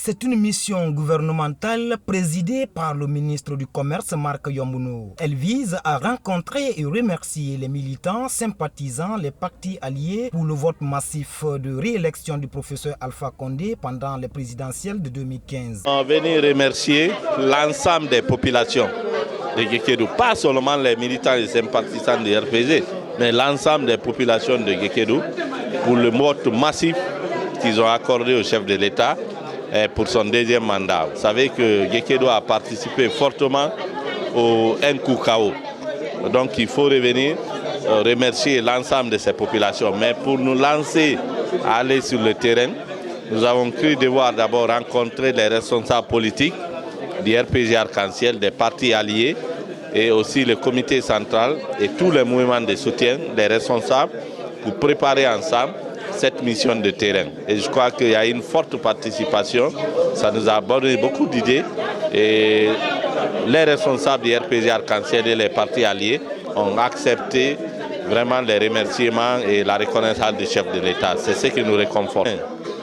C'est une mission gouvernementale présidée par le ministre du Commerce Marc Yombouno. Elle vise à rencontrer et remercier les militants, sympathisants, les partis alliés pour le vote massif de réélection du professeur Alpha Condé pendant les présidentielles de 2015. On va venir remercier l'ensemble des populations de Guékédou, pas seulement les militants et sympathisants de RPG, mais l'ensemble des populations de Guékédou pour le vote massif qu'ils ont accordé au chef de l'État pour son deuxième mandat. Vous savez que Guékédou a participé fortement au NKO. Donc il faut revenir remercier l'ensemble de ces populations. Mais pour nous lancer à aller sur le terrain, nous avons cru devoir d'abord rencontrer les responsables politiques du RPG Arc-en-Ciel, des partis alliés et aussi le comité central et tous les mouvements de soutien des responsables pour préparer ensemble cette mission de terrain. Et je crois qu'il y a une forte participation, ça nous a donné beaucoup d'idées et les responsables du RPG Arc-en-Ciel et les partis alliés ont accepté vraiment les remerciements et la reconnaissance du chef de l'État. C'est ce qui nous réconforte.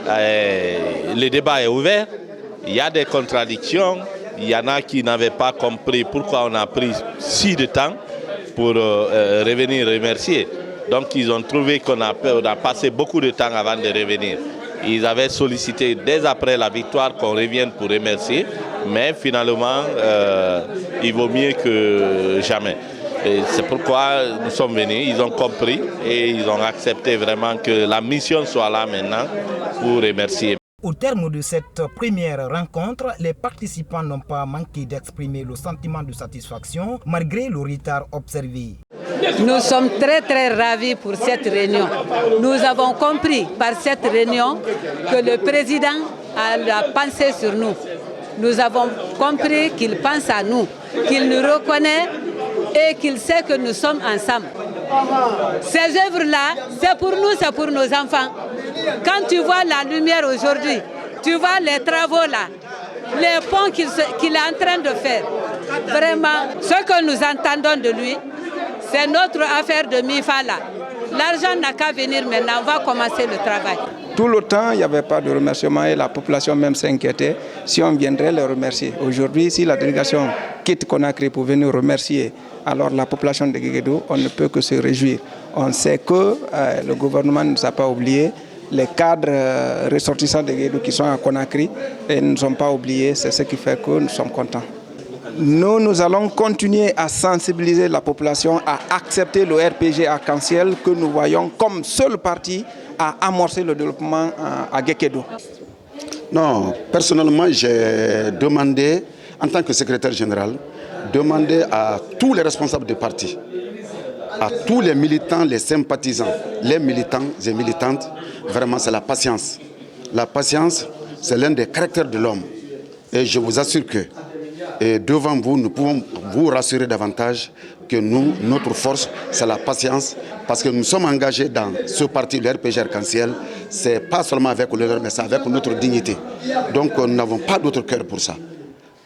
Le débat est ouvert, il y a des contradictions, il y en a qui n'avaient pas compris pourquoi on a pris si de temps pour revenir remercier. Donc ils ont trouvé qu'on a passé beaucoup de temps avant de revenir. Ils avaient sollicité dès après la victoire qu'on revienne pour remercier, mais finalement il vaut mieux que jamais. C'est pourquoi nous sommes venus, ils ont compris et ils ont accepté vraiment que la mission soit là maintenant pour remercier. Au terme de cette première rencontre, les participants n'ont pas manqué d'exprimer le sentiment de satisfaction malgré le retard observé. Nous sommes très ravis pour cette réunion. Nous avons compris par cette réunion que le président a la pensée sur nous. Nous avons compris qu'il pense à nous, qu'il nous reconnaît et qu'il sait que nous sommes ensemble. Ces œuvres-là, c'est pour nous, c'est pour nos enfants. Quand tu vois la lumière aujourd'hui, tu vois les travaux là, les ponts qu'il est en train de faire. Vraiment, ce que nous entendons de lui, c'est notre affaire de MIFA là. L'argent n'a qu'à venir maintenant, on va commencer le travail. Tout le temps, il n'y avait pas de remerciement et la population même s'inquiétait si on viendrait les remercier. Aujourd'hui, si la délégation quitte Conakry pour venir remercier, alors la population de Guékédou, on ne peut que se réjouir. On sait que le gouvernement ne nous a pas oubliés. Les cadres ressortissants de Guékédou qui sont à Conakry et ne sont pas oubliés, c'est ce qui fait que nous sommes contents. Nous allons continuer à sensibiliser la population à accepter le RPG Arc-en-Ciel que nous voyons comme seul parti à amorcer le développement à Guékédou. Non, personnellement, j'ai demandé, en tant que secrétaire général, demandé à tous les responsables de parti, à tous les militants, les sympathisants, les militants et militantes, vraiment c'est la patience. La patience, c'est l'un des caractères de l'homme. Et je vous assure que devant vous, nous pouvons vous rassurer davantage que nous, notre force, c'est la patience, parce que nous sommes engagés dans ce parti, le RPG Arc-en-Ciel. Ce n'est pas seulement avec l'honneur, mais c'est avec notre dignité. Donc nous n'avons pas d'autre cœur pour ça.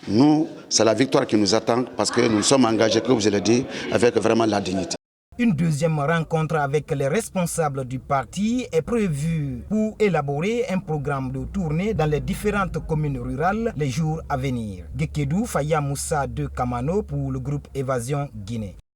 Nous, c'est la victoire qui nous attend, parce que nous sommes engagés, comme je l'ai dit, avec vraiment la dignité. Une deuxième rencontre avec les responsables du parti est prévue pour élaborer un programme de tournée dans les différentes communes rurales les jours à venir. Guékédou, Faya Moussa de Kamano pour le groupe Évasion Guinée.